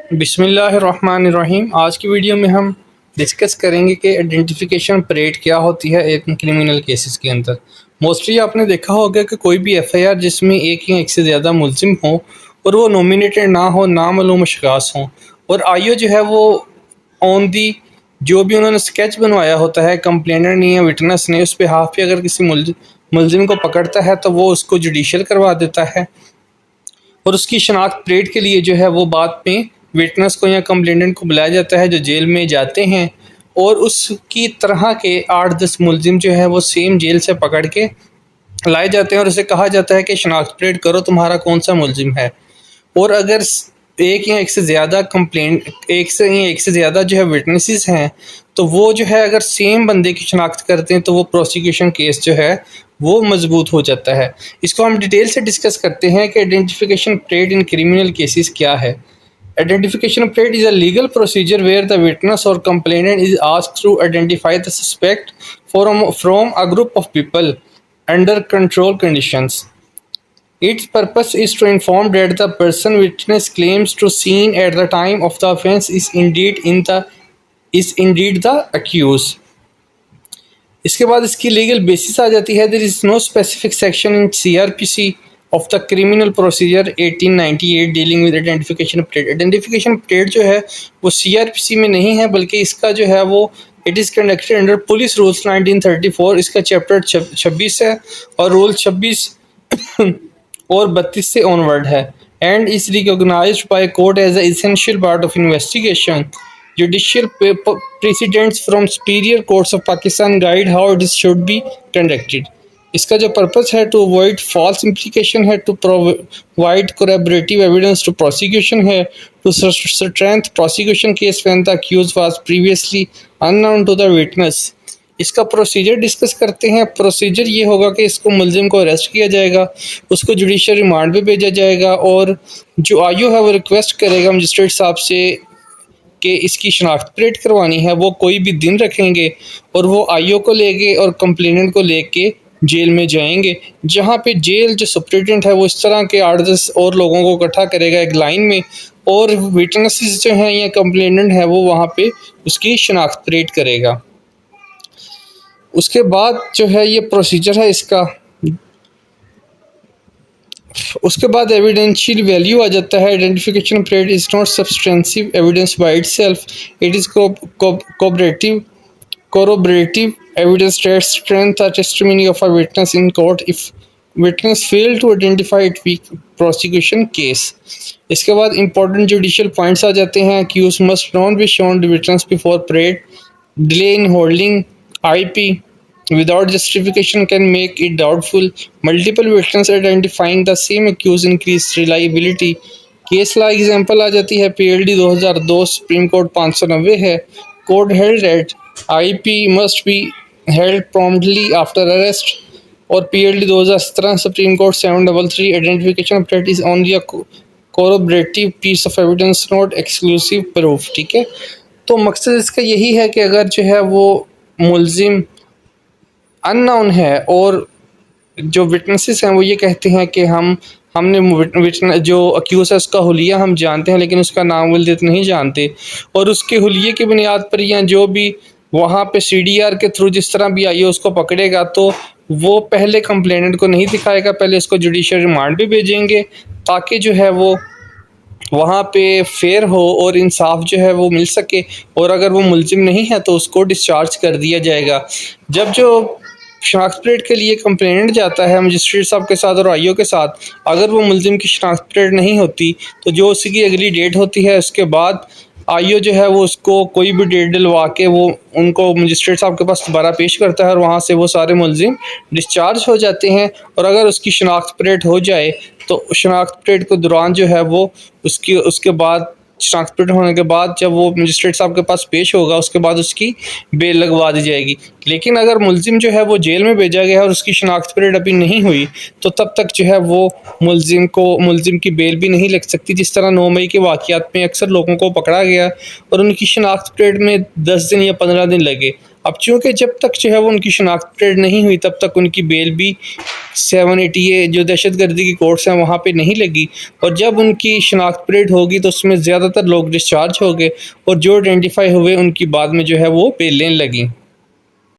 बिस्मिल्लाहिर्रहमानिर्रहीम। आज की वीडियो में हम डिस्कस करेंगे कि आइडेंटिफिकेशन परेड क्या होती है एक क्रिमिनल केसेस के अंदर। मोस्टली आपने देखा होगा कि कोई भी एफआईआर जिसमें एक या एक से ज़्यादा मुलजिम हो और वो नॉमिनेटेड ना हो, नामालूम अशख़ास हों, और आईओ जो है वो ऑन दी जो भी उन्होंने स्केच बनवाया होता है कंप्लेनर ने या विटनेस ने, उस पे हाफ पे अगर किसी मुलजिम को पकड़ता है तो वो उसको जुडिशल करवा देता है। और उसकी शनाख्त परेड के लिए जो है वो बाद में विटनेस को या कंप्लेनेंट को बुलाया जाता है जो जेल में जाते हैं, और उसकी तरह के 8-10 मुलजिम जो है वो सेम जेल से पकड़ के लाए जाते हैं और उसे कहा जाता है कि शनाख्त परेड करो तुम्हारा कौन सा मुलजिम है। और अगर एक या एक से ज़्यादा एक से ज़्यादा जो है विटनेसेस हैं, तो वो जो है अगर सेम बंदे की शनाख्त करते हैं तो वो प्रोसिक्यूशन केस जो है वो मजबूत हो जाता है। इसको हम डिटेल से डिस्कस करते हैं कि identification parade in criminal cases क्या है। Identification parade is a legal procedure where the witness or complainant is asked to identify the suspect from a group of people under control conditions. Its purpose is to inform that the person witness claims to seen at the time of the offense is indeed the accused. इसके बाद इसकी legal basis आ जाती है। There is no specific section in CrPC of the criminal procedure 1898 dealing with identification parade. Identification parade जो है वो CrPC में नहीं है, बल्कि इसका जो है वो it is conducted under police rules 1934। इसका चैप्टर 26 है और रूल 26 और 32 से ऑनवर्ड है, and is recognised by court as a essential part of investigation. Judicial precedents from superior courts of Pakistan guide how it should be conducted. इसका जो purpose है to avoid false implication है, to provide corroborative evidence to prosecution है, to strength prosecution case when the accused was previously unknown to the witness. इसका procedure discuss करते हैं। Procedure ये होगा कि इसको मुलजिम को अरेस्ट किया जाएगा, उसको जुडिशियल रिमांड पे भेजा जाएगा, और जो आईओ है वो रिक्वेस्ट करेगा मजिस्ट्रेट साहब से कि इसकी शनाख्त परेड करवानी है। वो कोई भी दिन रखेंगे और वो आईओ को लेके और कंप्लेनेंट को लेके जेल में जाएंगे, जहाँ पे जेल जो सुप्रिटेंडेंट है वो इस तरह के 8-10 और लोगों को इकट्ठा करेगा एक लाइन में, और विटनेसेस जो हैं या कंप्लेनेंट है वो वहाँ पे उसकी शनाख्त परेड करेगा। उसके बाद जो है ये प्रोसीजर है इसका। उसके बाद एविडेंशियल वैल्यू आ जाता है। Identification parade is not substantive evidence by itself, it is corroborative evidence that strengthens the testimony of a witness in court if witness fail to identify it weak prosecution case. इसके बाद important judicial points आ जाते हैं। Accused must not be shown to witness before parade. Delay in holding IP without justification can make it doubtful. Multiple witnesses identifying the same accused increase reliability. Case law example आ जाती है। PLD 2002 supreme court 590 है। Court held that IP must be held promptly after arrest, और PLD 2017 supreme court 733 identification parade is only a corroborative piece of evidence not exclusive proof। ठीक है, तो मकसद इसका यही है कि अगर जो है वो मुलजिम अननोन है और जो विटनेसेस हैं वो ये कहते हैं कि हमने जो अक्यूज है उसका हुलिया हम जानते हैं लेकिन उसका नाम वलीयत नहीं जानते, और उसके हुलिये की बुनियाद पर या जो भी वहाँ पे CDR के थ्रू जिस तरह भी आइए उसको पकड़ेगा, तो वो पहले कंप्लेनेंट को नहीं दिखाएगा, पहले इसको जुडिशियल रिमांड पे भेजेंगे ताकि जो है वो वहाँ पे फेयर हो और इंसाफ जो है वो मिल सके। और अगर वो मुलजिम नहीं है तो उसको डिस्चार्ज कर दिया जाएगा। जब जो शनाख्त परेड के लिए कंप्लेनेंट जाता है मजिस्ट्रेट साहब के साथ और आईओ के साथ, अगर वो मुलजिम की शनाख्त परेड नहीं होती तो जो उसकी अगली डेट होती है उसके बाद आईओ जो है वो उसको कोई भी डेट दिलवा के वो उनको मजिस्ट्रेट साहब के पास दोबारा पेश करता है और वहाँ से वो सारे मुलजिम डिस्चार्ज हो जाते हैं। और अगर उसकी शनाख्त परेड हो जाए तो शनाख्त परेड के दौरान जो है वो उसके बाद शनाख्त परेड होने के बाद जब वो मजिस्ट्रेट साहब के पास पेश होगा उसके बाद उसकी बेल लगवा दी जाएगी। लेकिन अगर मुलजिम जो है वो जेल में भेजा गया है और उसकी शनाख्त परेड अभी नहीं हुई तो तब तक जो है वो मुलजिम की बेल भी नहीं लग सकती। जिस तरह 9 मई के वाक़यात में अक्सर लोगों को पकड़ा गया और उनकी शनाख्त परेड में 10 दिन या 15 दिन लगे। अब चूँकि जब तक जो है वो उनकी शनाख्त परेड नहीं हुई तब तक उनकी बेल भी 780A जो दहशतगर्दी की कोर्ट्स हैं वहाँ पे नहीं लगी, और जब उनकी शनाख्त परेड होगी तो उसमें ज़्यादातर लोग डिस्चार्ज हो गए और जो आइडेंटिफाई हुए उनकी बाद में जो है वो बेलें लगीं।